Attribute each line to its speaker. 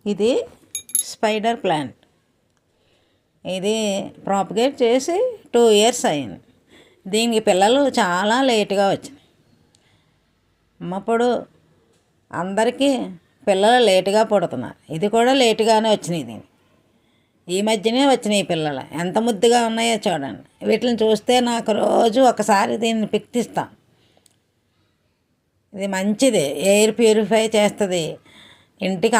Speaker 1: ఇది spider plant. ఇది propagate చేసి 2 ఇయర్స్ అయింది. దీనికి పిల్లలు చాలా లేటుగా వచ్చినాయి. అప్పుడు అందరికీ పిల్లలు లేటుగా పుడుతున్నారు. ఇది కూడా లేటుగానే వచ్చినాయి. దీనికి ఈ మధ్యనే వచ్చినాయి పిల్లలు. ఎంత ముద్దుగా ఉన్నాయో చూడండి. వీటిని చూస్తే నాకు రోజు ఒకసారి దీన్ని పిక్ తీస్తాను. ఇది మంచిది, ఎయిర్ ప్యూరిఫై చేస్తుంది ఇంటికి.